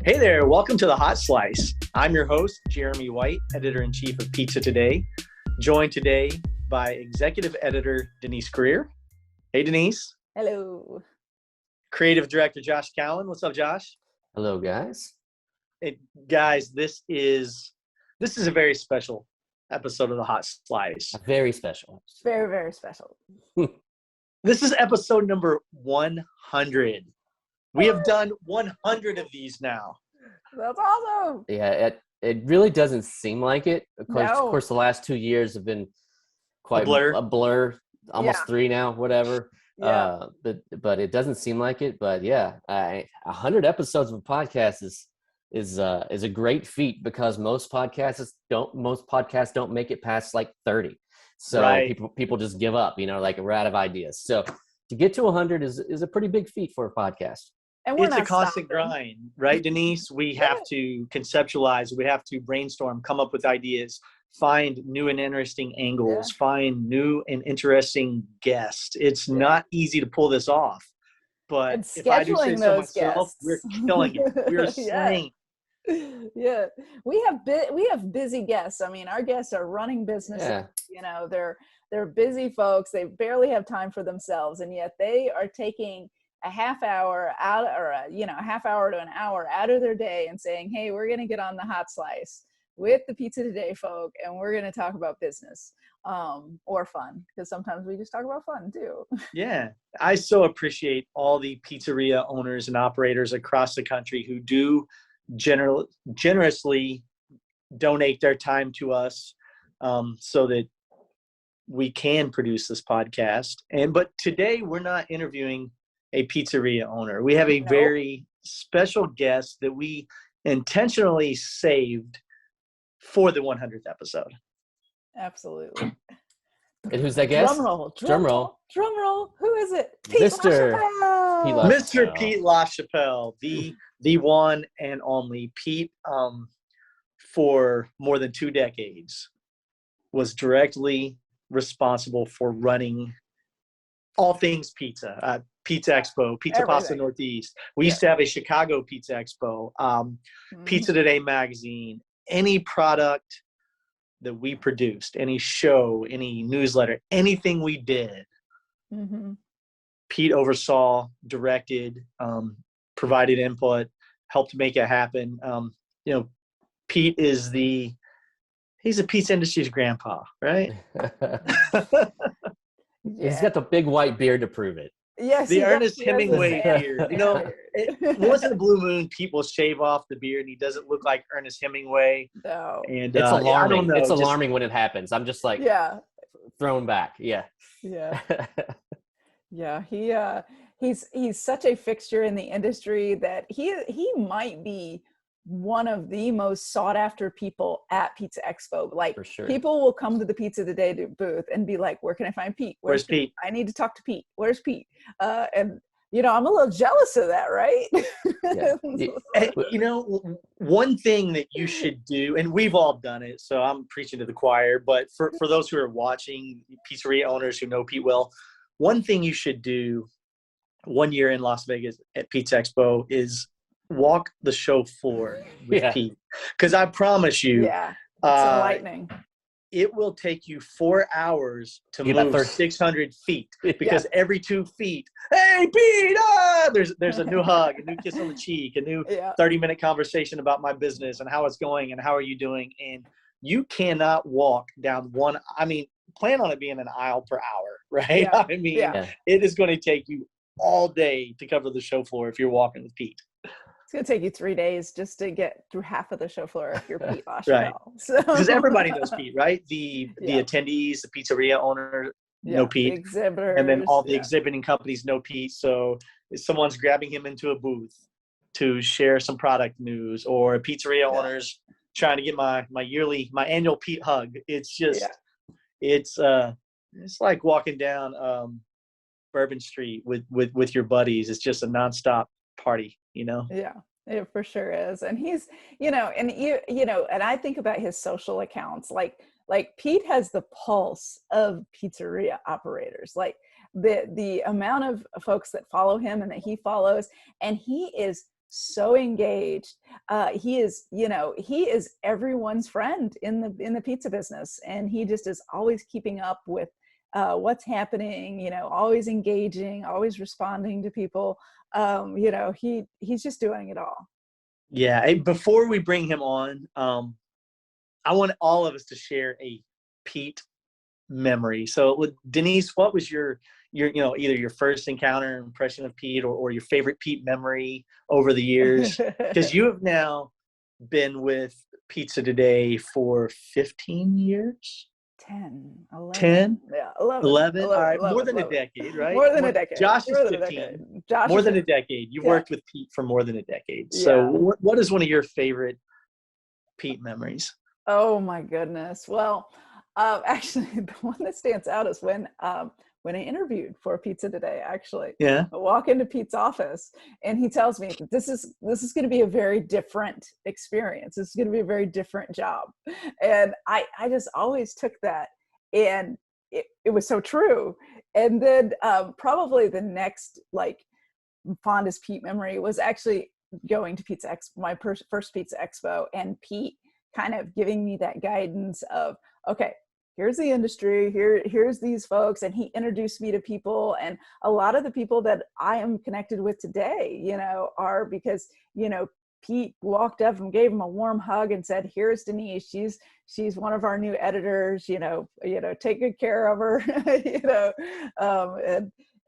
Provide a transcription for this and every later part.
Hey there, welcome to the Hot Slice. I'm your host, Jeremy White, Editor-in-Chief of Pizza Today, joined today by Executive Editor Denise Greer. Hey, Denise. Hello. Creative Director Josh Cowan. What's up, Josh? Hello, guys. Hey, guys, this is a very special episode of the Hot Slice. Very special. Very, very special. This is episode number 100. We have done 100 of these now. That's awesome. Yeah, it really doesn't seem like it. Of No. course, the last 2 years have been quite A blur. Almost Yeah. 3 now, whatever. Yeah. But it doesn't seem like it. But yeah, 100 episodes of a podcast is a great feat because most podcasts don't make it past like 30. So Right. people just give up, like we're out of ideas. So to get to 100 is a pretty big feat for a podcast. And we're It's a not constant stopping. grind, right, Denise? We have to conceptualize, we have to brainstorm, come up with ideas, find new and interesting angles, find new and interesting guests. It's not easy to pull this off, but And if I do say scheduling so those myself, we're guests. killing it. We're Yeah. slaying. Yeah, we have busy guests. I mean, our guests are running businesses. Yeah. They're busy folks. They barely have time for themselves, and yet they are taking a half hour out, or a half hour to an hour out of their day and saying, hey, we're going to get on the Hot Slice with the Pizza Today folk, and we're going to talk about business or fun, because sometimes we just talk about fun too. Yeah, I so appreciate all the pizzeria owners and operators across the country who do generously donate their time to us so that we can produce this podcast. But today we're not interviewing a pizzeria owner. We have a very special guest that we intentionally saved for the 100th episode. Absolutely. And who's that guest? Drum roll. Who is it? Pete Mr. Lachapelle. Pete Lachapelle. Mr. Pete Lachapelle, the one and only. Pete, for more than 2 decades, was directly responsible for running all things pizza. Pizza Expo, Pizza Pasta Northeast. We used to have a Chicago Pizza Expo, Pizza Today magazine, any product that we produced, any show, any newsletter, anything we did, Pete oversaw, directed, provided input, helped make it happen. Pete is he's the pizza industry's grandpa, right? He's got the big white beard to prove it. Yes, the Ernest Hemingway beard. Once in a blue moon, people shave off the beard, and he doesn't look like Ernest Hemingway. No, and it's alarming. I don't know, it's alarming when it happens. I'm just like, thrown back. Yeah. He's such a fixture in the industry that he might be one of the most sought after people at Pizza Expo. Like, for sure. People will come to the Pizza Today booth and be like, where can I find Pete? Where's Pete? I need to talk to Pete. Where's Pete? And I'm a little jealous of that, right? One thing that you should do, and we've all done it, so I'm preaching to the choir, but for those who are watching, pizzeria owners who know Pete well, one thing you should do one year in Las Vegas at Pizza Expo is walk the show floor with Pete. Because I promise you, it's enlightening. It will take you 4 hours to move 600 feet because every 2 feet, hey, Pete, there's a new hug, a new kiss on the cheek, a new 30-minute conversation about my business and how it's going and how are you doing. And you cannot walk down plan on it being an aisle per hour, right? It is going to take you all day to cover the show floor if you're walking with Pete. It's going to take you 3 days just to get through half of the show floor if you're Pete Lachapelle. Right. Because everybody knows Pete, right? The attendees, the pizzeria owner know Pete. The exhibitors. And then all the exhibiting companies know Pete. So if someone's grabbing him into a booth to share some product news, or a pizzeria owner's trying to get my annual Pete hug. It's just, it's like walking down Bourbon Street with your buddies. It's just a nonstop party, Yeah, it for sure is. And he's, and I think about his social accounts, like Pete has the pulse of pizzeria operators, like the amount of folks that follow him and that he follows, and he is so engaged. He is, he is everyone's friend in the pizza business, and he just is always keeping up with what's happening. Always engaging, always responding to people. He's just doing it all. Yeah. Hey, before we bring him on, I want all of us to share a Pete memory. So, Denise, what was your either your first encounter impression of Pete, or your favorite Pete memory over the years? Because you have now been with Pizza Today for 15 years. 10, 11. 10? Yeah, 11. 11? All right, 11, more than 11. a decade, right? More than a decade. Josh More is than a 15. decade. Josh more is than a 15. decade. You've Yeah. worked with Pete for more than a decade. So Yeah. what is one of your favorite Pete memories? Oh my goodness. Well, actually, the one that stands out is when I interviewed for Pizza Today. Actually, Yeah. I walk into Pete's office, and he tells me that this is going to be a very different experience. This is going to be a very different job, and I just always took that, and it was so true. And then probably the next fondest Pete memory was actually going to Pizza Expo, my first Pizza Expo, and Pete kind of giving me that guidance of, okay, here's the industry, here's these folks. And he introduced me to people, and a lot of the people that I am connected with today, are because, Pete walked up and gave him a warm hug and said, here's Denise, she's one of our new editors, take good care of her,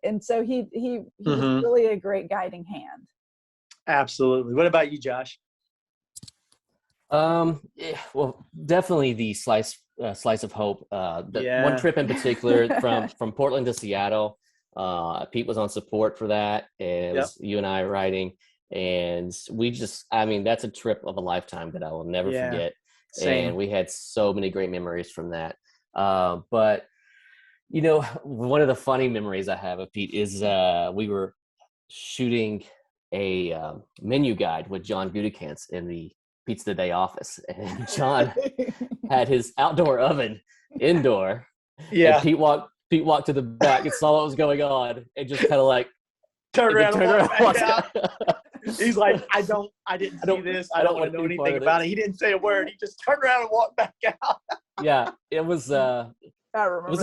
and so he was really a great guiding hand. Absolutely. What about you, Josh? Well, definitely the slice of hope. The one Yeah. trip in particular from Portland to Seattle. Pete was on support for that. It was you and I riding, and we that's a trip of a lifetime that I will never forget. Same. And we had so many great memories from that. But one of the funny memories I have of Pete is we were shooting a menu guide with John Gudikantz in the Pizza Today office, and John had his outdoor oven indoor. Yeah. And Pete walked to the back and saw what was going on, and just kind of turned around and walked back out. He's like, I didn't see this. I don't want to know anything about it. He didn't say a word. He just turned around and walked back out. Yeah, it was a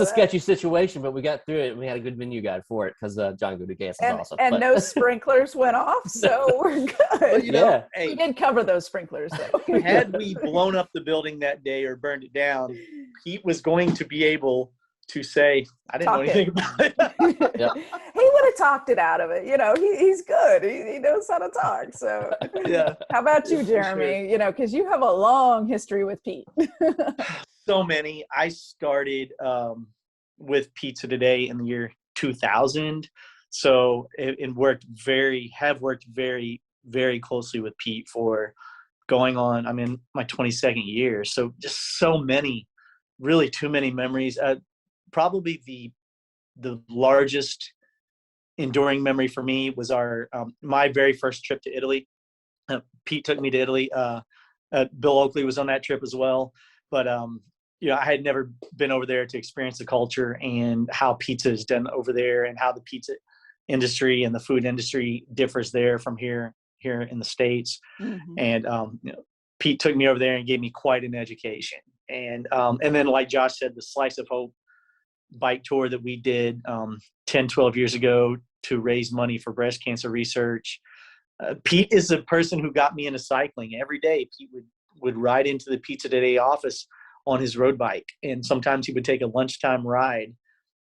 sketchy situation, but we got through it, and we had a good menu guide for it because John Gudikantz is awesome. And no sprinklers went off, so we're good. But we did cover those sprinklers, though. Had we blown up the building that day or burned it down, Pete was going to be able to say, I didn't know anything about it. Yep. He would have talked it out of it. He's good. He knows how to talk. So yeah. How about you, Jeremy? Sure. Because you have a long history with Pete. So many. I started with Pizza Today in the year 2000. So and worked very, very closely with Pete for going on, my 22nd year. So just so many, really too many memories. Probably the largest enduring memory for me was my very first trip to Italy. Pete took me to Italy. Bill Oakley was on that trip as well. But I had never been over there to experience the culture and how pizza is done over there, and how the pizza industry and the food industry differs there from here in the States. Mm-hmm. And Pete took me over there and gave me quite an education. And then, like Josh said, the Slice of Hope bike tour that we did 10, 12 years ago to raise money for breast cancer research. Pete is the person who got me into cycling. Every day, Pete would ride into the Pizza Today office on his road bike, and sometimes he would take a lunchtime ride.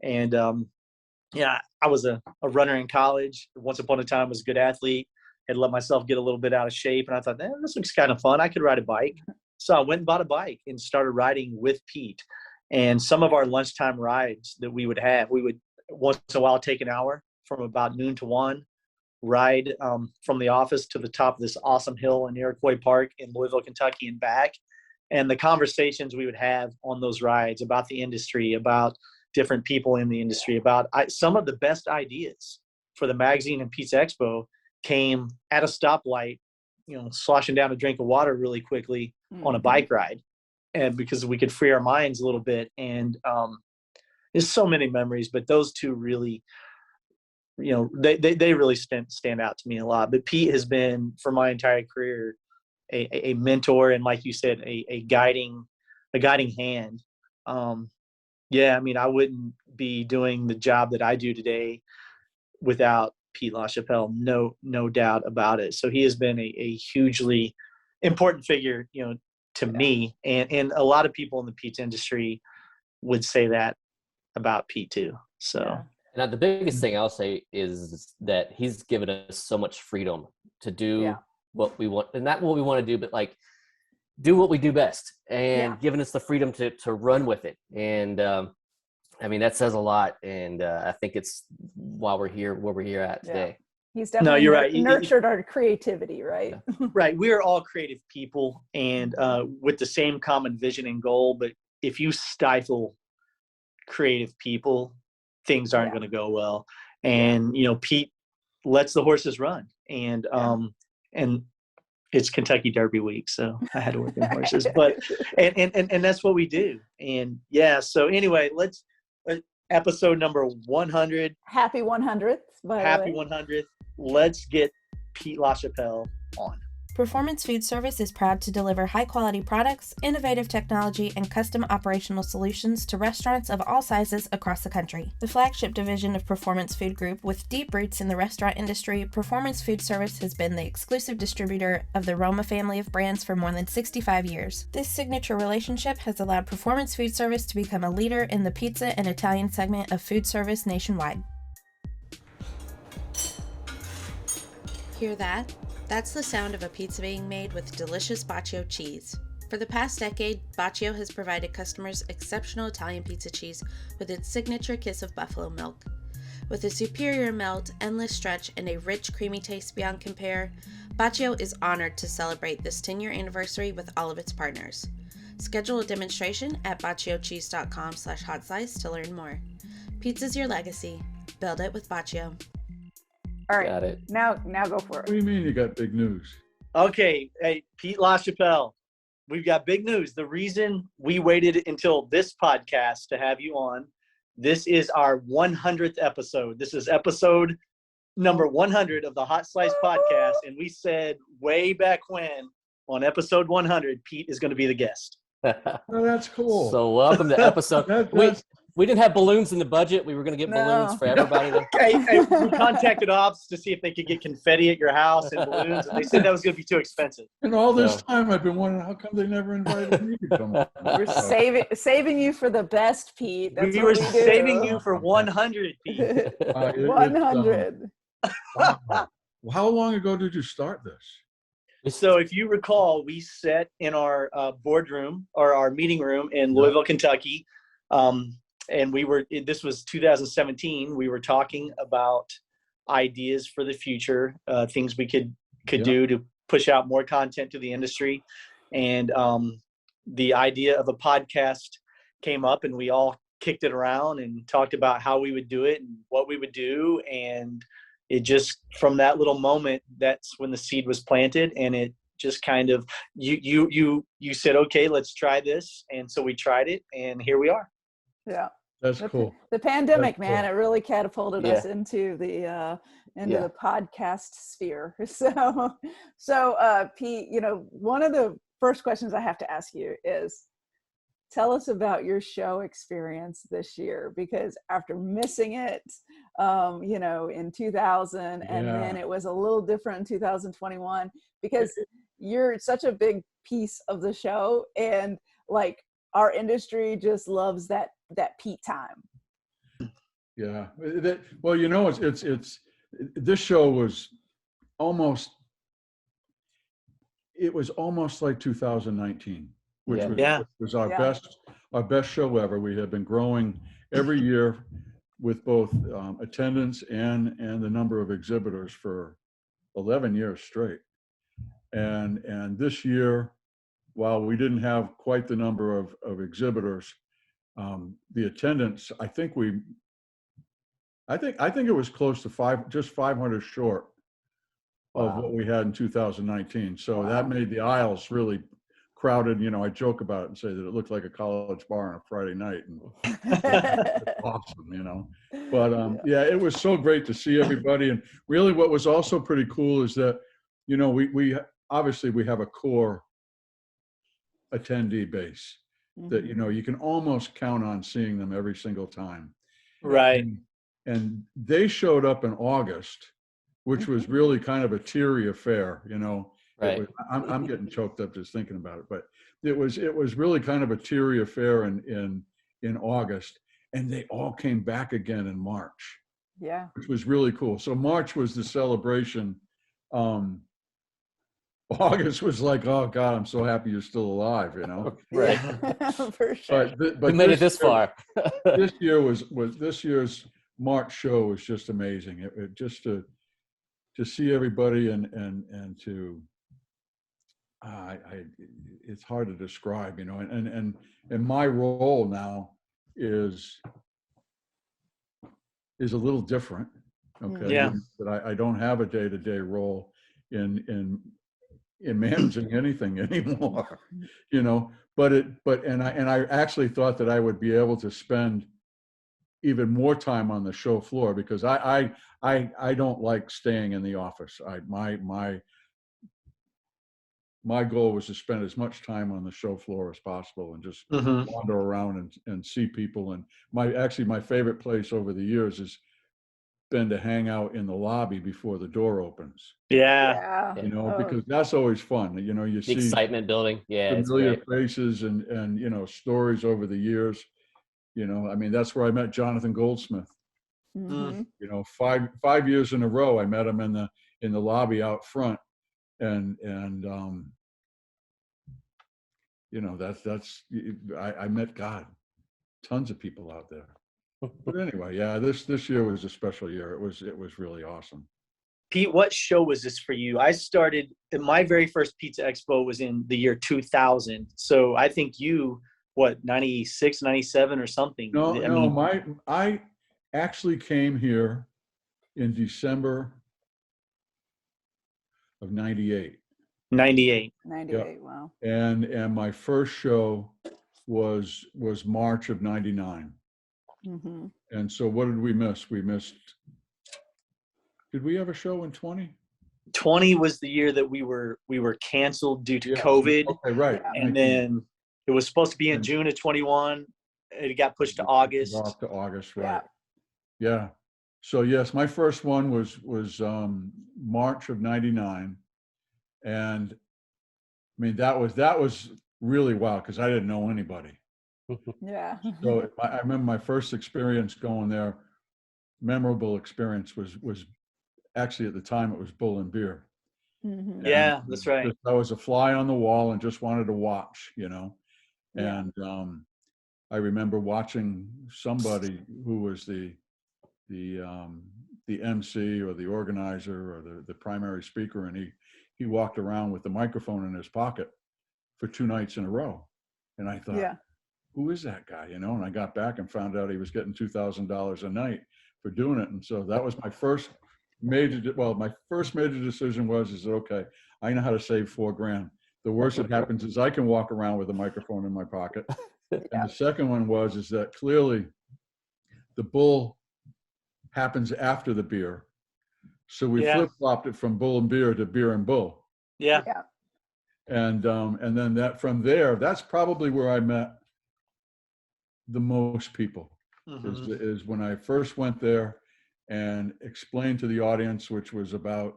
And I was a runner in college. Once upon a time, was a good athlete. Had let myself get a little bit out of shape, and I thought, this looks kind of fun. I could ride a bike. So I went and bought a bike and started riding with Pete. And some of our lunchtime rides that we would have, we would once in a while take an hour from about noon to 1, ride from the office to the top of this awesome hill in Iroquois Park in Louisville, Kentucky, and back. And the conversations we would have on those rides about the industry, about different people in the industry, about some of the best ideas for the magazine and Pizza Expo came at a stoplight, sloshing down a drink of water really quickly on a bike ride. And because we could free our minds a little bit. And there's so many memories, but those two really they really stand out to me a lot. But Pete has been, for my entire career, a mentor, and like you said, a guiding hand. Yeah, I mean, I wouldn't be doing the job that I do today without Pete Lachapelle, no doubt about it. So he has been a hugely important figure, to me, and a lot of people in the pizza industry would say that about Pete too. So. Yeah. Now, the biggest thing I'll say is that he's given us so much freedom to do what we want, and not what we want to do, but like do what we do best, and giving us the freedom to run with it. And I mean, that says a lot. And I think it's why we're here, where we're here at today. He's definitely you're right. Nurtured our creativity, right? Right. We are all creative people, and with the same common vision and goal. But if you stifle creative people, things aren't going to go well. And Pete lets the horses run, and it's Kentucky Derby week, so I had to work on horses. But and that's what we do. And so anyway, let's episode number 100. Happy 100th, by the way. Happy 100th. Let's get Pete Lachapelle on. Performance Food Service is proud to deliver high-quality products, innovative technology, and custom operational solutions to restaurants of all sizes across the country. The flagship division of Performance Food Group, with deep roots in the restaurant industry, Performance Food Service has been the exclusive distributor of the Roma family of brands for more than 65 years. This signature relationship has allowed Performance Food Service to become a leader in the pizza and Italian segment of food service nationwide. Hear that? That's the sound of a pizza being made with delicious Baccio cheese. For the past decade, Baccio has provided customers exceptional Italian pizza cheese with its signature kiss of buffalo milk. With a superior melt, endless stretch, and a rich, creamy taste beyond compare, Baccio is honored to celebrate this 10-year anniversary with all of its partners. Schedule a demonstration at bacciocheese.com/hotslice to learn more. Pizza's your legacy. Build it with Baccio. All right. Got it. Now go for What do it. you mean you got big news? Okay, hey, Pete Lachapelle, we've got big news. The reason we waited until this podcast to have you on, this is our 100th episode. This is episode number 100 of the Hot Slice podcast, and we said way back when, on episode 100, Pete is going to be the guest. Oh, that's cool. So welcome to episode. That's- We didn't have balloons in the budget. We were going to get balloons for everybody. We contacted Ops to see if they could get confetti at your house and balloons, and they said that was going to be too expensive. And all this time I've been wondering, how come they never invited me to come on? We're saving you for the best, Pete. That's We what were we do. saving you for 100, Pete. 100. How long ago did you start this? So if you recall, we sat in our boardroom or our meeting room in Louisville, Kentucky. And this was 2017. We were talking about ideas for the future, things we could do to push out more content to the industry. And the idea of a podcast came up, and we all kicked it around and talked about how we would do it and what we would do. And it just, from that little moment, that's when the seed was planted, and it just kind of, you said, okay, let's try this. And so we tried it, and here we are. Yeah. That's cool. The pandemic, That's man, cool. it really catapulted us into the podcast sphere. So Pete, one of the first questions I have to ask you is, tell us about your show experience this year, because after missing it, in 2000, and then it was a little different in 2021, because you're such a big piece of the show, and like our industry just loves that Pete time. Yeah. Well, it's this show was almost like 2019, which was our best show ever. We have been growing every year with both attendance and the number of exhibitors for 11 years straight. And this year, while we didn't have quite the number of exhibitors, the attendance, I think it was close to just 500 short of what we had in 2019. So that made the aisles really crowded. You know, I joke about it and say that it looked like a college bar on a Friday night, and it's awesome, you know. But yeah, it was so great to see everybody. And really, what was also pretty cool is that, you know, we obviously we have a core attendee base that, you know, you can almost count on seeing them every single time. Right. And they showed up in August, which was really kind of a teary affair, you know. Right. I'm getting choked up just thinking about it, but it was really kind of a teary affair in August, and they all came back again in March. Yeah. Which was really cool. So March was the celebration. August was like, oh God, I'm so happy you're still alive, you know. Right. For sure. But We made it this far. This year was this year's March show was just amazing. It just to see everybody and to it's hard to describe, you know. And my role now is a little different. Okay. Yeah. But I don't have a day-to-day role in managing anything anymore, you know. But I actually thought that I would be able to spend even more time on the show floor, because I don't like staying in the office. My goal was to spend as much time on the show floor as possible and just wander around and see people. And my favorite place over the years has been to hang out in the lobby before the door opens. Yeah. You know, because that's always fun. You know, you The see excitement building. Yeah, it's familiar great. faces and you know, stories over the years. You know, I mean, that's where I met Jonathan Goldsmith. You know, five years in a row, I met him in the lobby out front, and you know, I met God, tons of people out there. But anyway, yeah, this year was a special year. It was really awesome. Pete, what show was this for you? I started, my very first Pizza Expo was in the year 2000. So I think you, 96, 97 or something? I actually came here in December of 98. 98. 98, Yep. wow. And my first show was March of 99. And so what did we miss? Did we have a show in 20? 20 was the year that we were canceled due to COVID. Okay, right. And then it was supposed to be in June of 21. It got pushed to August. Off to August, right. Yeah. So yes, my first one was March of 99. And I mean, that was really wild because I didn't know anybody. Yeah. So I remember my first experience going there, memorable experience was actually, at the time, it was Bull and Beer. Yeah, that's right. I was a fly on the wall and just wanted to watch, you know. And I remember watching somebody who was the MC or the organizer or the primary speaker, and he walked around with the microphone in his pocket for 2 nights in a row. And I thought, who is that guy? You know, and I got back and found out he was getting $2,000 a night for doing it. And so that was my first major decision was okay, I know how to save $4,000. The worst that happens is I can walk around with a microphone in my pocket. And the second one is that clearly the Bull happens after the beer. So we flip-flopped it from Bull and Beer to Beer and Bull. Yeah. And then that from there, that's probably where I met the most people. Is when I first went there and explained to the audience, which was about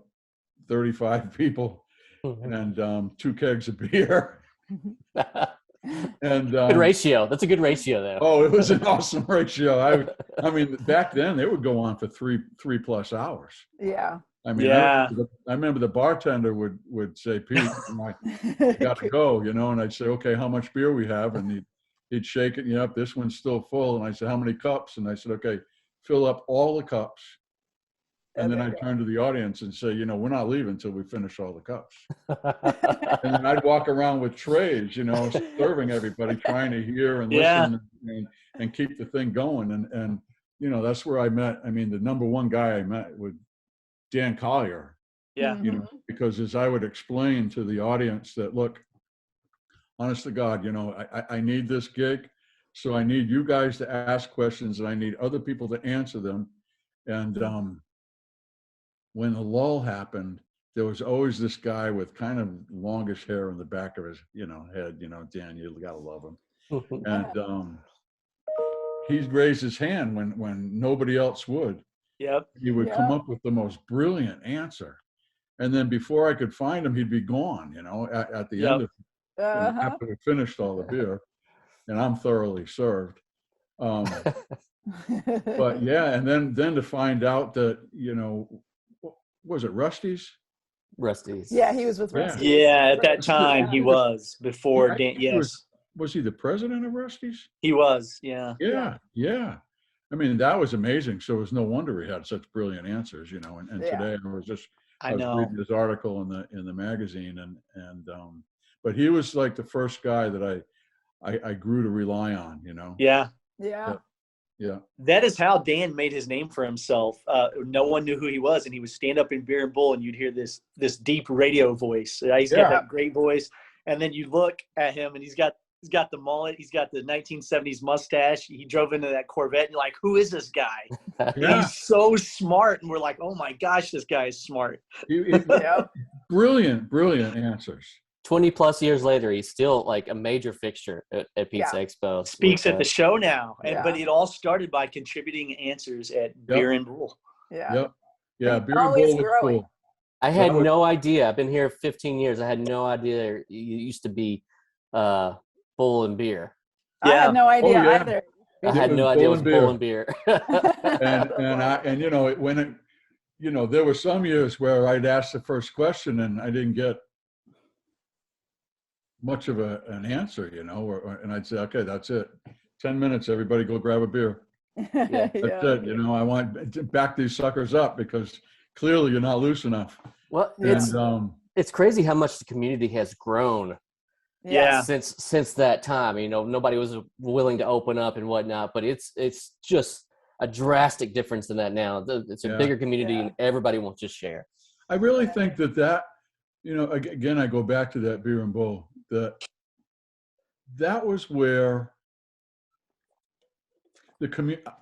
35 people, and 2 kegs of beer. And good ratio. That's a good ratio, though. Oh, it was an awesome ratio. I mean, back then they would go on for three plus hours. Yeah. I mean, I remember the bartender would say, Pete, I got to go, you know, and I'd say, okay, how much beer we have? And he'd shake it, yep, this one's still full. And I said, how many cups? And I said, okay, fill up all the cups. And then I'd turn to the audience and say, you know, we're not leaving until we finish all the cups. And then I'd walk around with trays, you know, serving everybody, trying to hear and listen and keep the thing going. And, you know, that's where I met, I mean, the number one guy I met was Dan Collier. Yeah. You know, because as I would explain to the audience that, look, honest to God, you know, I need this gig. So I need you guys to ask questions and I need other people to answer them. And when the lull happened, there was always this guy with kind of longish hair in the back of his, you know, head, you know, Dan, you gotta love him. And he'd raise his hand when nobody else would. Yep. He would come up with the most brilliant answer. And then before I could find him, he'd be gone, you know, at the end of, you know, after we finished all the beer, and I'm thoroughly served. But yeah, and then to find out that, you know, was it Rusty's? Rusty's. Yeah, he was with Yeah. Rusty's. Yeah, at that time he was before I Dan. think he Yes, was he the president of Rusty's? he was. Yeah. Yeah. I mean, that was amazing. So it was no wonder he had such brilliant answers, you know. And today I was reading his article in the magazine, and but he was like the first guy that I grew to rely on, you know. Yeah. Yeah. That is how Dan made his name for himself. No one knew who he was, and he would stand up in Beer and Bull, and you'd hear this deep radio voice. He's got that great voice, and then you look at him, and he's got the mullet, he's got the 1970s mustache. He drove into that Corvette, and you're like, who is this guy? He's so smart, and we're like, oh my gosh, this guy is smart. Brilliant answers. 20 plus years later, he's still like a major fixture at Pizza Expo. Speaks at the show now, but it all started by contributing answers at Beer and Bull. Yeah, Beer and Bull was cool. I had no idea. I've been here 15 years. I had no idea you used to be Bull and Beer. I had no idea either. I had no idea it was Bull and Beer. and you know, you know, there were some years where I'd ask the first question and I didn't get much of an answer, you know, and I'd say, okay, that's it. 10 minutes, everybody go grab a beer. That's it. You know, I want to back these suckers up because clearly you're not loose enough. Well, it's crazy how much the community has grown. Since that time, you know, nobody was willing to open up and whatnot, but it's just a drastic difference in that now. It's a bigger community and everybody wants to share. I really think that, you know, again, I go back to that Beer and Bull, that was where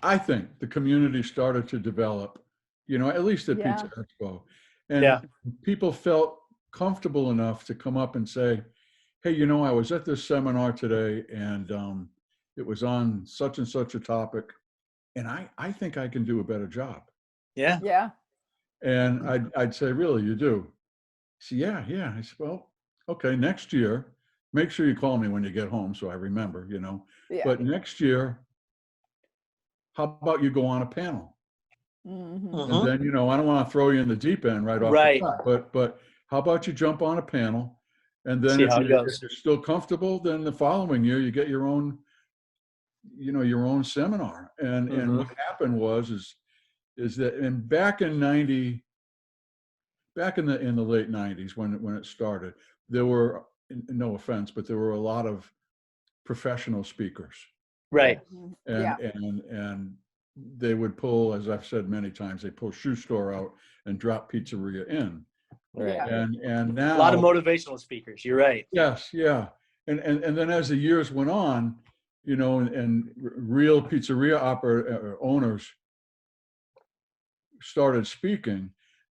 I think the community started to develop, you know, at least at Pizza Expo. And people felt comfortable enough to come up and say, hey, you know, I was at this seminar today and it was on such and such a topic. And I think I can do a better job. Yeah. And I'd say, really, you do? He said, yeah. I said, well, okay, next year, make sure you call me when you get home so I remember, you know. But next year, how about you go on a panel? And then, you know, I don't want to throw you in the deep end right off the top, but how about you jump on a panel? And then if you're still comfortable, then the following year you get your own, you know, your own seminar. And what happened is that, and back in the late 90s when it started, there were, no offense, but there were a lot of professional speakers. Right. And they would pull, as I've said many times, they pull Shoe Store out and drop Pizzeria in. Right. And now a lot of motivational speakers. You're right. Yes. Yeah. And then as the years went on, you know, and real pizzeria owners started speaking,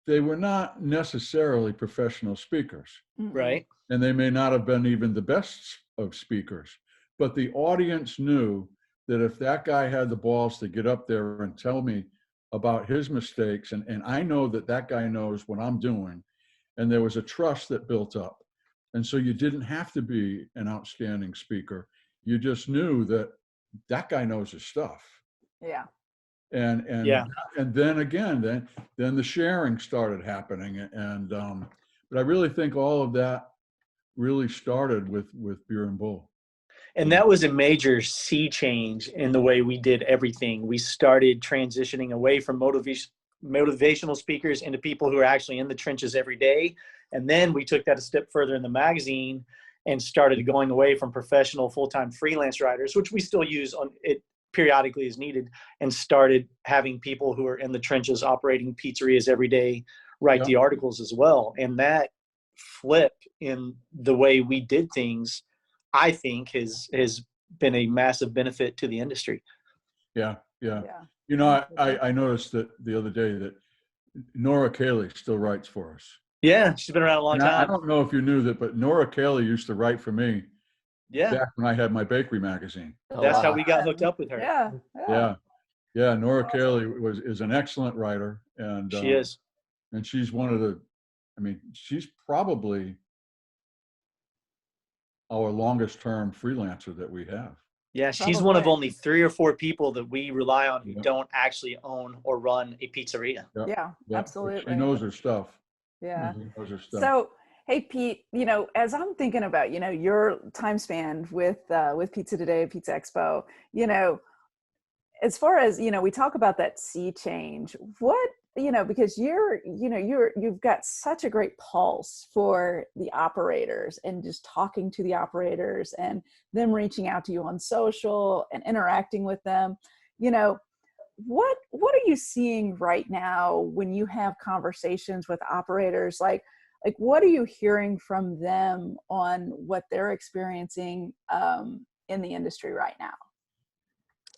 they were not necessarily professional speakers. Right. And they may not have been even the best of speakers, but the audience knew that if that guy had the balls to get up there and tell me about his mistakes, and I know that guy knows what I'm doing, and there was a trust that built up. And so you didn't have to be an outstanding speaker. You just knew that guy knows his stuff. Yeah. And then again, then the sharing started happening. And but I really think all of that really started with Beer and Bull. And that was a major sea change in the way we did everything. We started transitioning away from motivational speakers into people who are actually in the trenches every day. And then we took that a step further in the magazine and started going away from professional full-time freelance writers, which we still use on it periodically as needed, and started having people who are in the trenches operating pizzerias every day write the articles as well. And that flip in the way we did things I think has been a massive benefit to the industry. Yeah. Yeah. You know, I noticed that the other day that Nora Cayley still writes for us. Yeah, she's been around a long And I time. don't know if you knew that, but Nora Cayley used to write for me Yeah, back when I had my bakery magazine. Oh, that's wow. how we got hooked up with her. Yeah. Yeah. Nora Cayley is an excellent writer, She is. and she's one of the. I mean, she's probably our longest term freelancer that we have. Yeah, she's one of Probably. only 3 or 4 people that we rely on who Yeah. don't actually own or run a pizzeria. Yeah, She absolutely. knows her stuff. Yeah. She knows her stuff. So, hey, Pete, as I'm thinking about, your time span with Pizza Today, Pizza Expo, as far as, we talk about that sea change, what, because you've got such a great pulse for the operators and just talking to the operators and them reaching out to you on social and interacting with them, what are you seeing right now when you have conversations with operators? Like what are you hearing from them on what they're experiencing in the industry right now?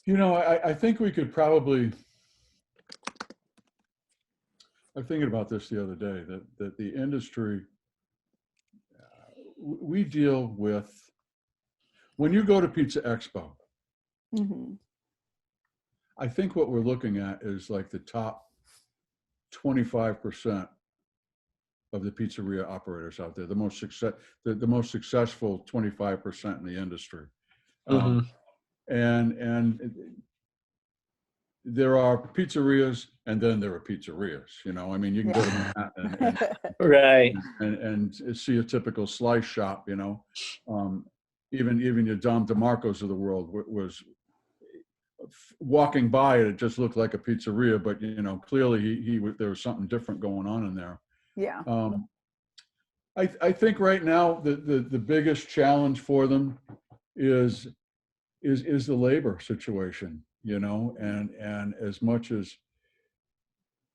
I think we could probably. I was thinking about this the other day that the industry we deal with when you go to Pizza Expo. Mm-hmm. I think what we're looking at is like the top 25% of the pizzeria operators out there, the most successful 25% in the industry. Mm-hmm. And there are pizzerias, and then there are pizzerias. I mean, you can go to Manhattan Right. and see a typical slice shop. Even your Dom DeMarco's of the world was walking by it just looked like a pizzeria, but clearly there was something different going on in there. Yeah. I think right now the biggest challenge for them is the labor situation, and as much as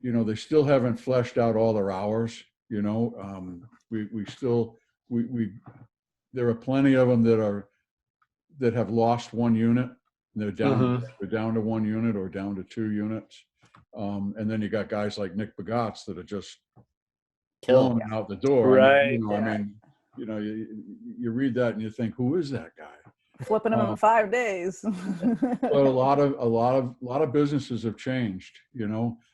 they still haven't fleshed out all their hours. We still there are plenty of them that have lost one unit. They're down to 1 unit or down to 2 units. And then you got guys like Nick Bagatz that are just blown out the door. Right. I mean, you read that and you think, who is that guy? Flipping them in 5 days. But a lot of businesses have changed.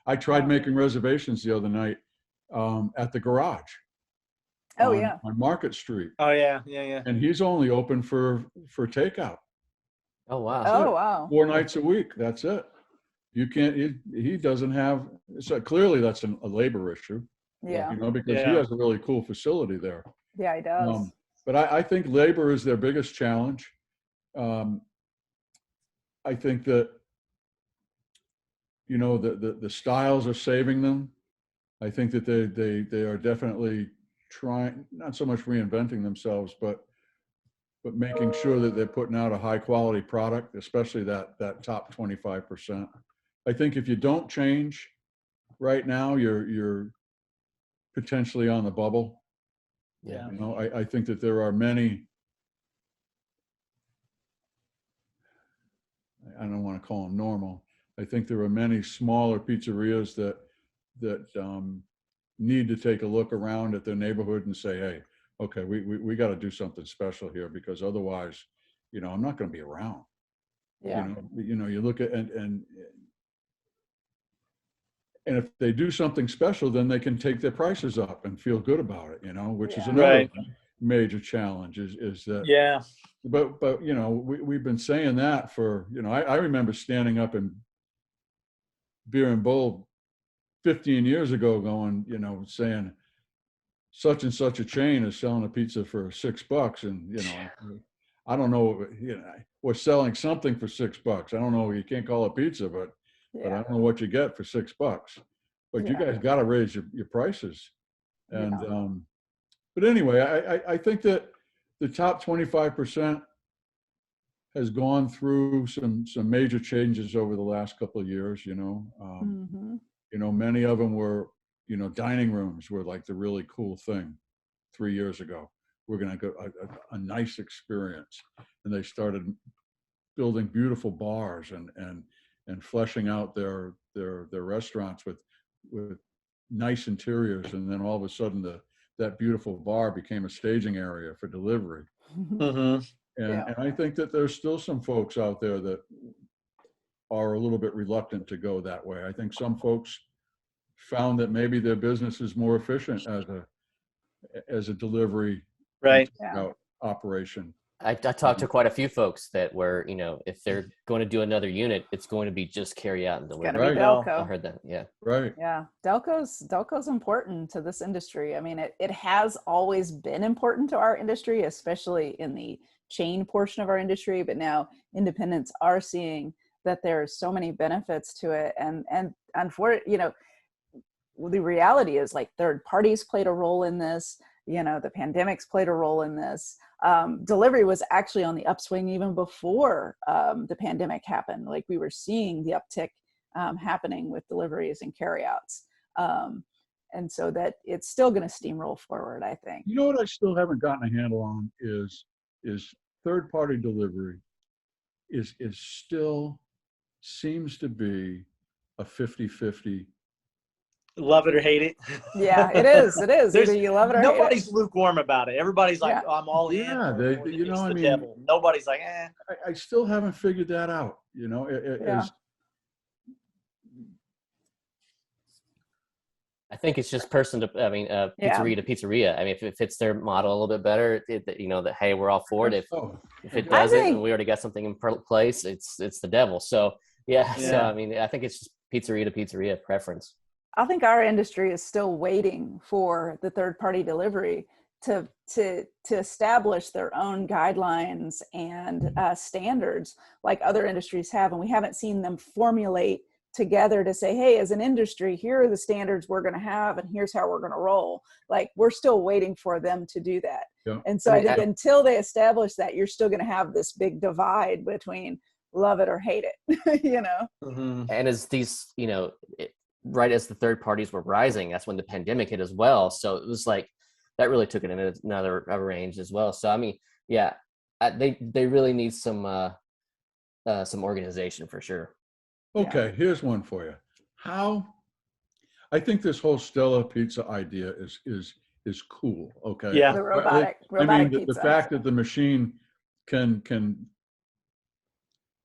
I tried making reservations the other night at the garage. On Market Street. Oh yeah. And he's only open for takeout. Oh wow. Oh wow. 4 nights a week. That's it. You can't. He doesn't have. So clearly, that's a labor issue. Yeah. Because he has a really cool facility there. Yeah, he does. But I think labor is their biggest challenge. I think that the styles are saving them. I think that they are definitely trying, not so much reinventing themselves, but making sure that they're putting out a high quality product, especially that top 25%. I think if you don't change right now, you're potentially on the bubble. Yeah. I think that there are many, I don't want to call them normal. I think there are many smaller pizzerias that need to take a look around at their neighborhood and say, hey, okay, we got to do something special here, because otherwise, I'm not going to be around. Yeah. You look at and if they do something special, then they can take their prices up and feel good about it, which is another major challenge is that. Yeah. But we've been saying that for, I remember standing up in Beer and Bowl 15 years ago going, saying such and such a chain is selling a pizza for $6, and I don't know, we're selling something for $6. I don't know, you can't call it pizza, but I don't know what you get for $6. But you guys got to raise your prices. And but anyway, I think that the top 25% has gone through some major changes over the last couple of years. Many of them were, dining rooms were like the really cool thing 3 years ago. we're going to go a nice experience. And they started building beautiful bars and fleshing out their restaurants with nice interiors. And then all of a sudden that beautiful bar became a staging area for delivery. Mm-hmm. And I think that there's still some folks out there that are a little bit reluctant to go that way. I think some folks found that maybe their business is more efficient as a delivery Right. operation. I talked to quite a few folks that were, if they're going to do another unit, it's going to be just carry out and deliver. It's going to be Delco. I heard that. Yeah. Right. Yeah. Delco's important to this industry. I mean, it has always been important to our industry, especially in the chain portion of our industry. But now independents are seeing that there's so many benefits to it. And for, the reality is, like, third parties played a role in this. The pandemic's played a role in this. Delivery was actually on the upswing even before the pandemic happened. Like, we were seeing the uptick happening with deliveries and carryouts. And so that it's still going to steamroll forward, I think. You know what I still haven't gotten a handle on is third-party delivery is still seems to be a 50-50. Love it or hate it. Yeah, it is. It is. Either you love it or hate it. Nobody's lukewarm about it. Everybody's like, oh, I'm all in. Yeah, devil. Nobody's like, eh. I still haven't figured that out. I think it's just pizzeria to pizzeria. I mean, if it fits their model a little bit better, that, hey, we're all for it. If it doesn't, and we already got something in place, it's the devil. So yeah. So I mean, I think it's just pizzeria to pizzeria preference. I think our industry is still waiting for the third-party delivery to establish their own guidelines and standards like other industries have, and we haven't seen them formulate together to say, hey, as an industry, here are the standards we're going to have, and here's how we're going to roll. Like, we're still waiting for them to do that. Yeah. And so I think until they establish that, you're still going to have this big divide between love it or hate it. Mm-hmm. And as these, right as the third parties were rising, that's when the pandemic hit as well. So it was like, that really took it in another range as well. So, I mean, yeah, they really need some organization for sure. Okay, here's one for you. I think this whole Stella Pizza idea is cool. Okay. Yeah. The robotic pizza. The fact that the machine can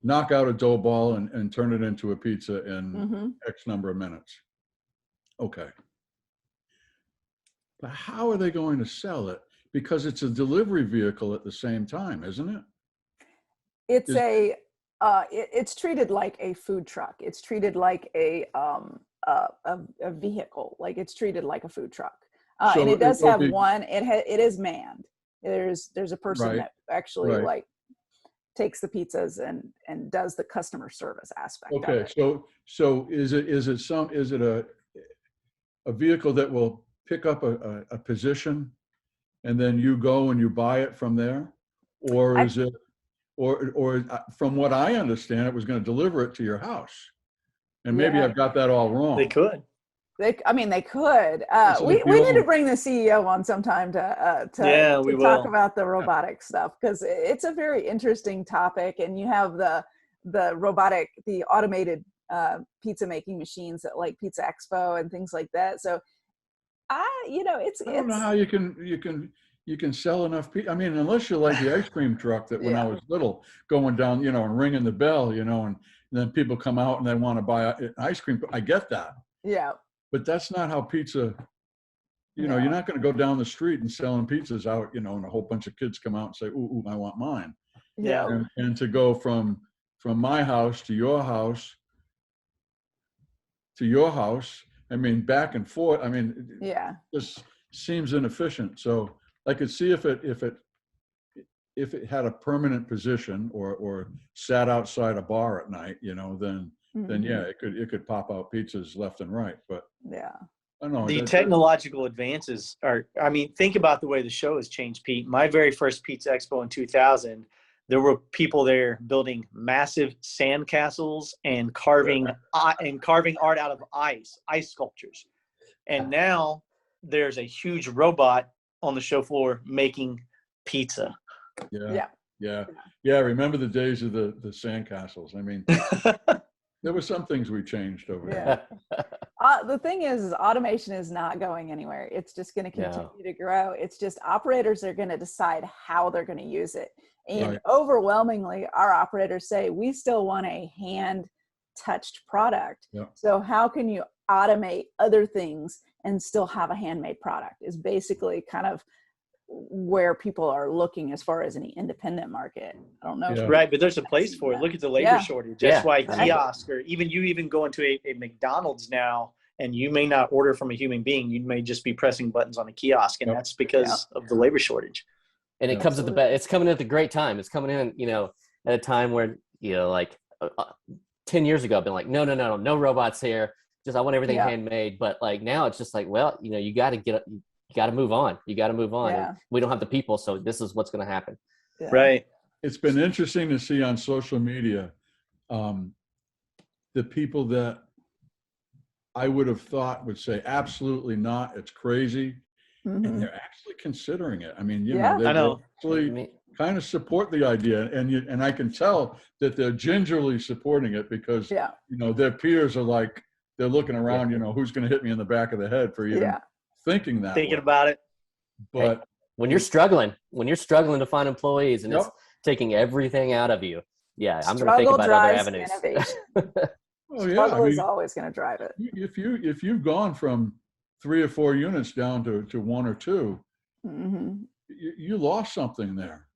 knock out a dough ball and turn it into a pizza in X number of minutes. Okay. But how are they going to sell it? Because it's a delivery vehicle at the same time, isn't it? It's treated like a food truck. It's treated like a vehicle. Like, it's treated like a food truck. And it does have one. It is manned. There's a person that actually takes the pizzas and does the customer service aspect. Okay, of it. So is it a vehicle that will pick up a position and then you go and you buy it from there, or is it? Or from what I understand, it was going to deliver it to your house. And maybe I've got that all wrong. They could. They could. We need to bring the CEO on sometime to talk about the robotic stuff, because it's a very interesting topic. And you have the automated pizza making machines at like Pizza Expo and things like that. So I don't know how you can sell enough pizza. I mean, unless you're like the ice cream truck that when I was little, going down, and ringing the bell, and then people come out and they want to buy ice cream. I get that. Yeah. But that's not how pizza, you're not going to go down the street and selling pizzas out, and a whole bunch of kids come out and say, ooh, I want mine. Yeah. And to go from my house to your house, I mean, back and forth. I mean, this seems inefficient. So I could see if it had a permanent position or sat outside a bar at night, then it could pop out pizzas left and right. But I don't know. The technological advances think about the way the show has changed, Pete. My very first Pizza Expo in 2000, there were people there building massive sand castles and carving art out of ice sculptures. And now there's a huge robot on the show floor making pizza. Yeah. Remember the days of the sandcastles? I mean, there were some things we changed over there. The thing is automation is not going anywhere. It's just going to continue to grow. It's just operators are going to decide how they're going to use it. And overwhelmingly, our operators say, we still want a hand-touched product. Yep. So how can you automate other things and still have a handmade product is basically kind of where people are looking as far as an independent market. I don't know. Right, but there's a place for it. Look at the labor shortage. That's why kiosk, or you even go into a McDonald's now, and you may not order from a human being. You may just be pressing buttons on a kiosk, and that's because of the labor shortage. And it comes at it's coming at the great time. It's coming in, at a time where, like 10 years ago, I've been like, no robots here. Just, I want everything handmade. But like now it's just like, well, you got to move on. You got to move on. Yeah. And we don't have the people. So this is what's going to happen. Yeah. Right. It's been interesting to see on social media, the people that I would have thought would say, absolutely not, it's crazy. Mm-hmm. And they're actually considering it. I mean, they actually kind of support the idea. And I can tell that they're gingerly supporting it because, their peers are like, they're looking around, who's going to hit me in the back of the head for even thinking about it. But when you're struggling to find employees and it's taking everything out of you, I'm going to think about other avenues. Struggle is always going to drive it. If you've gone from 3 or 4 units down to 1 or 2, you lost something there,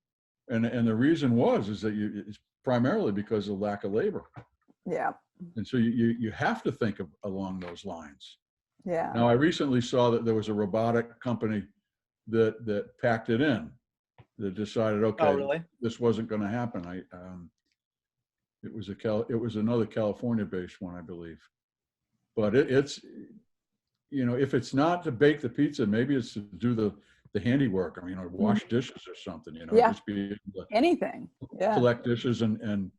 and the reason is that it's primarily because of lack of labor. Yeah. And so you have to think along those lines. Yeah. Now, I recently saw that there was a robotic company that packed it in, that decided, this wasn't going to happen. It was another California-based one, I believe. But it's, if it's not to bake the pizza, maybe it's to do the handiwork. I mean, or wash dishes or something. Just be able to anything. collect dishes and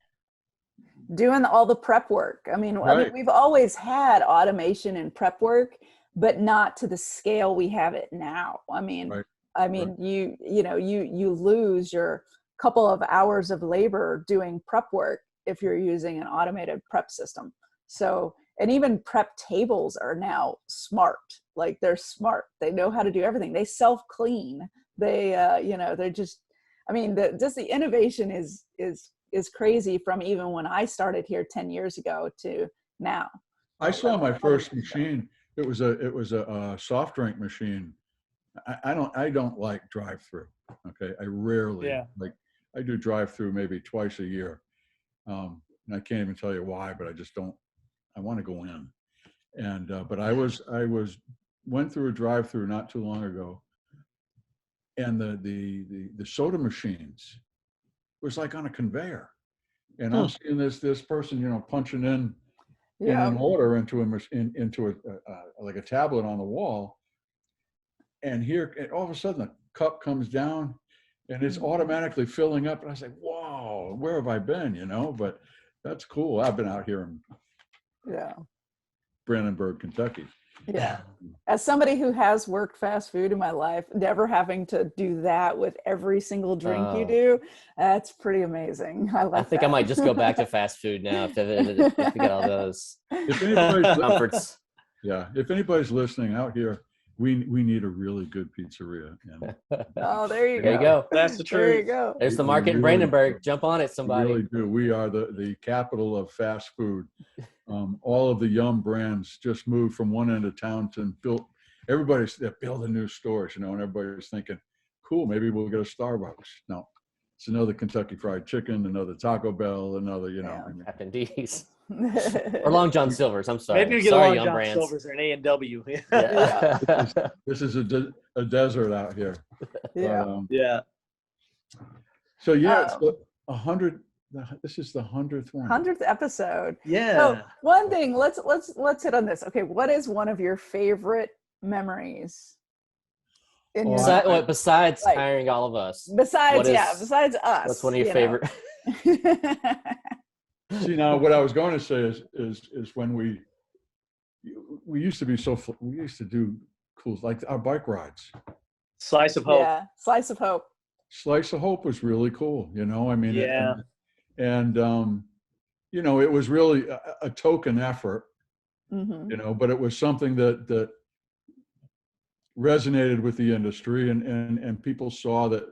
doing all the prep work. I mean, we've always had automation and prep work, but not to the scale we have it now. I mean, you lose your couple of hours of labor doing prep work if you're using an automated prep system. So, and even prep tables are now smart. Like, they're smart. They know how to do everything. They self-clean. They, they're just, I mean, the innovation is crazy from even when I started here 10 years ago to now. I saw my first machine. It was a soft drink machine. I don't like drive-through. Okay, I rarely I do drive-through maybe twice a year, and I can't even tell you why, but I just don't. I want to go in, and but I went through a drive-through not too long ago, and the soda machines was like on a conveyor, and I'm seeing this person punching in an order into a like a tablet on the wall, and all of a sudden the cup comes down and it's automatically filling up, and I say, whoa, where have I been? But that's cool. I've been out here in Brandenburg, Kentucky. Yeah. As somebody who has worked fast food in my life, never having to do that with every single drink you do, that's pretty amazing. I think I might just go back to fast food now if they got all those comforts. If anybody's listening out here, we need a really good pizzeria. Oh, there you go. That's the truth. There you go. There's the market in Brandenburg. Jump on it, somebody. We really do. We are the capital of fast food. All of the Yum brands just moved from one end of town to built. They're building new stores, and everybody's thinking, cool, maybe we'll get a Starbucks. No, it's another Kentucky Fried Chicken, another Taco Bell, another, Captain D's. Or Long John Silver's. I'm sorry. Maybe you get sorry, Long Yum John brands. Silver's or an A&W. This is a desert out here. Yeah. So it's 100. This is the 100th one. 100th episode. Yeah. So one thing, let's hit on this. Okay, what is one of your favorite memories? Besides hiring all of us. Besides us. What's one of your favorite? See, now what I was going to say is when we used to be we used to do cool, like our bike rides. Slice of Hope. Yeah, Slice of Hope. Slice of Hope was really cool, you know, I mean, Yeah. and you know, it was really a token effort, Mm-hmm. you know, but it was something that resonated with the industry, and people saw that,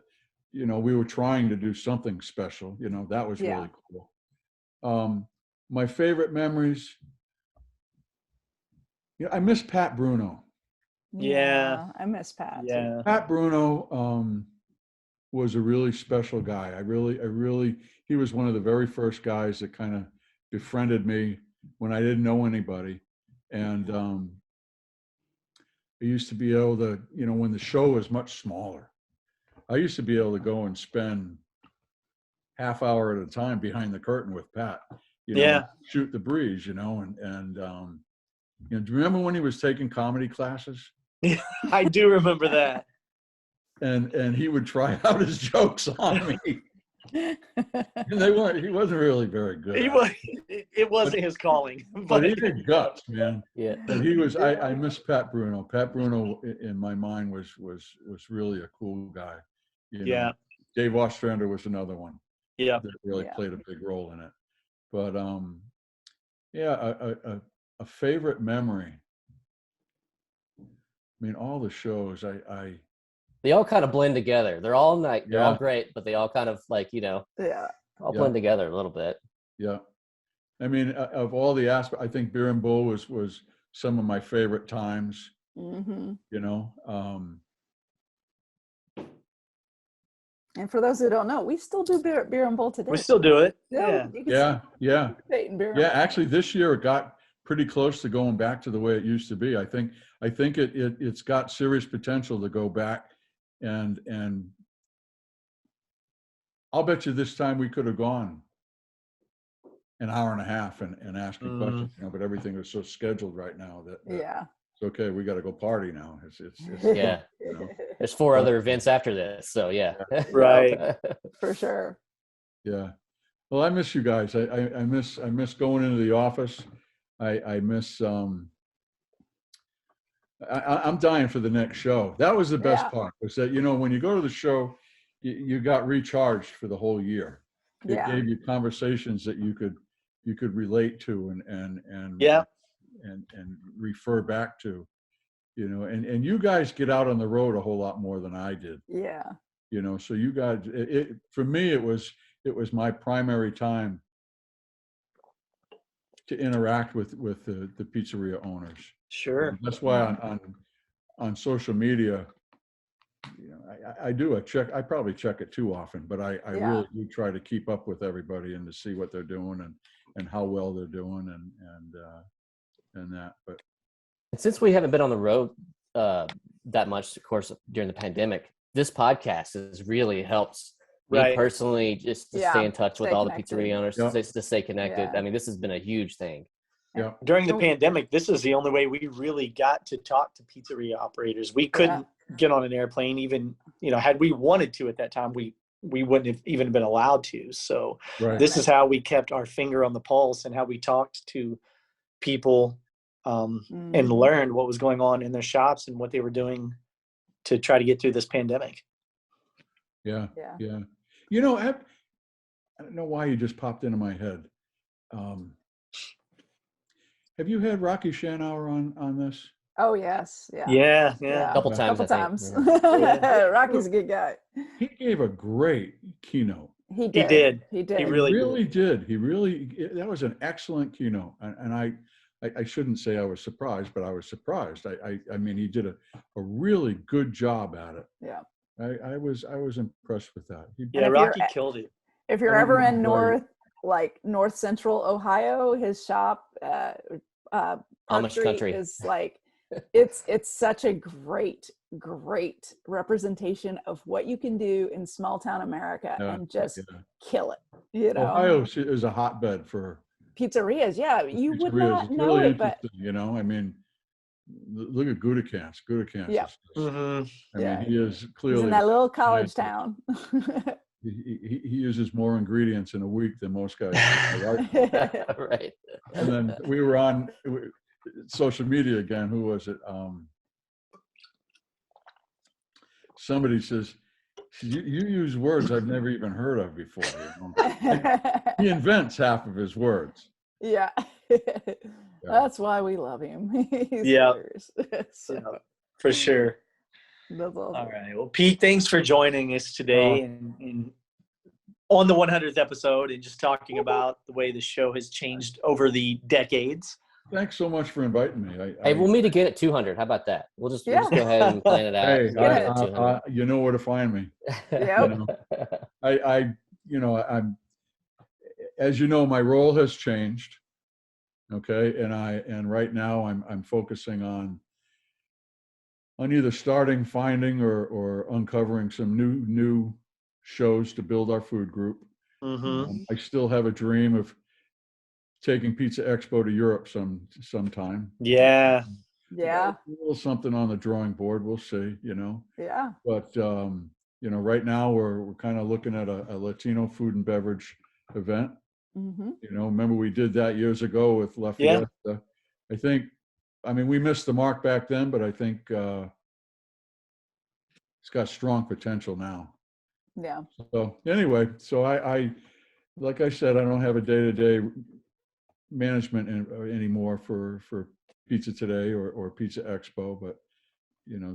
you know, we were trying to do something special, you know, that was Yeah. really cool. My favorite memories, you know, I miss Pat Bruno. Yeah. I miss Pat too. Yeah. Pat Bruno was a really special guy. I really, he was one of the very first guys that kind of befriended me when I didn't know anybody. And I used to be able to, you know, when the show was much smaller, I used to be able to go and spend half hour at a time behind the curtain with Pat, you know, Yeah. shoot the breeze, you know, and you know, do you remember when he was taking comedy classes? I do remember that. And he would try out his jokes on me. And he wasn't really very good. It wasn't his calling. But he had guts, man. Yeah. And he was, I miss Pat Bruno. Pat Bruno in my mind was really a cool guy. You know, Yeah. Dave Ostrander was another one Yeah. that really played a big role in it. But yeah, a favorite memory. I mean, all the shows They all kind of blend together. They're all nice. They're all Yeah. great, but they all kind of like, you know, Yeah. all blend together a little bit. Yeah. I mean, of all the aspects, I think Beer and Bull was some of my favorite times, Mm-hmm. you know. And for those who don't know, we still do beer and Bull today. We still do it. Yeah. Yeah. You can Yeah. participate in Beer and Yeah, Bull. actually this year it got pretty close to going back to the way it used to be. I think it's got serious potential to go back, and I'll bet you this time we could have gone an hour and a half and asking questions, you know, but everything is so scheduled right now that Yeah. it's okay. We got to go party now. It's Yeah. you know. There's 4 other events after this. So yeah. Right. For sure. Yeah. Well, I miss you guys. I miss going into the office. I miss I'm dying for the next show. That was the best part, was that, you know, when you go to the show, you got recharged for the whole year. It gave you conversations that you could relate to and refer back to, you know, and you guys get out on the road a whole lot more than I did. Yeah. You know, so you guys, for me, it was my primary time to interact with the pizzeria owners. Sure. And that's why on social media, you know, I probably check it too often, but I really do try to keep up with everybody and to see what they're doing and how well they're doing and that. But since we haven't been on the road that much, of course, during the pandemic, this podcast has really helped me personally just to stay in touch with all the pizzeria owners, to stay connected. I mean, this has been a huge thing. Yeah. During the pandemic, this is the only way we really got to talk to pizzeria operators. We couldn't get on an airplane, even, you know, had we wanted to at that time, we wouldn't have even been allowed to. So this is how we kept our finger on the pulse and how we talked to people and learned what was going on in their shops and what they were doing to try to get through this pandemic. Yeah. You know, I don't know why you just popped into my head. Have you had Rocky Shanauer on this? Oh yes, yeah. A couple times. Rocky's a good guy. He gave a great keynote. He did. He really did. That was an excellent keynote. And I shouldn't say I was surprised, but I was surprised. I mean, he did a really good job at it. Yeah. I was impressed with that. Rocky killed it. If you're ever in north central Ohio, his shop, Amish country, is like, it's such a great representation of what you can do in small town America and just kill it. You know, Ohio is a hotbed for pizzerias. Yeah, you would not know really it, but you know, I mean, look at Gudikance. Yeah. I mean, he is clearly he's in that little college town. He uses more ingredients in a week than most guys. Right. And then we were on social media again. Who was it? Somebody says, You use words I've never even heard of before. He invents half of his words. Yeah. That's why we love him. He's hilarious. Yeah, for sure. That's awesome. All right. Well, Pete, thanks for joining us today and on the 100th episode and just talking about the way the show has changed over the decades. Thanks so much for inviting me. Hey, we'll meet again at 200. How about that? We'll just go ahead and plan it out. Hey, you know where to find me. Yeah. I'm, as you know, my role has changed. Okay. And right now I'm focusing on either finding or uncovering some new shows to build our food group. I still have a dream of taking Pizza Expo to Europe sometime. Yeah. Yeah. A little something on the drawing board. We'll see, Yeah. But, right now we're kind of looking at a Latino food and beverage event. Remember we did that years ago with La Fiesta. I think, we missed the mark back then, but I think it's got strong potential now. Yeah. So anyway, so I like I said, I don't have a day-to-day management anymore for Pizza Today or Pizza Expo, but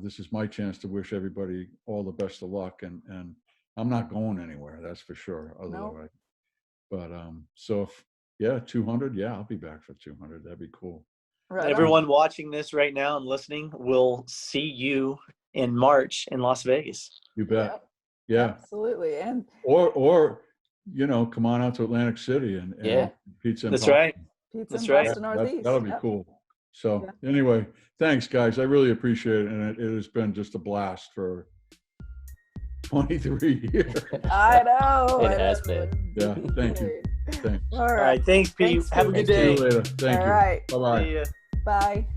this is my chance to wish everybody all the best of luck, and I'm not going anywhere, that's for sure. Otherwise, but so if 200, I'll be back for 200. That'd be cool. Right. Everyone watching this right now and listening will see you in March in Las Vegas. You bet. Yeah. Absolutely. And or come on out to Atlantic City and pizza. And That's pop. right. Pizza That's in right. Boston Northeast. That'll be cool. So anyway, thanks guys. I really appreciate it. And it has been just a blast for 23 years. I know. It has been. Yeah. Thank you. Thanks. All right. Thanks, Pete. Have a good day. See you later. Thank you. All right. Bye-bye. See ya. Bye.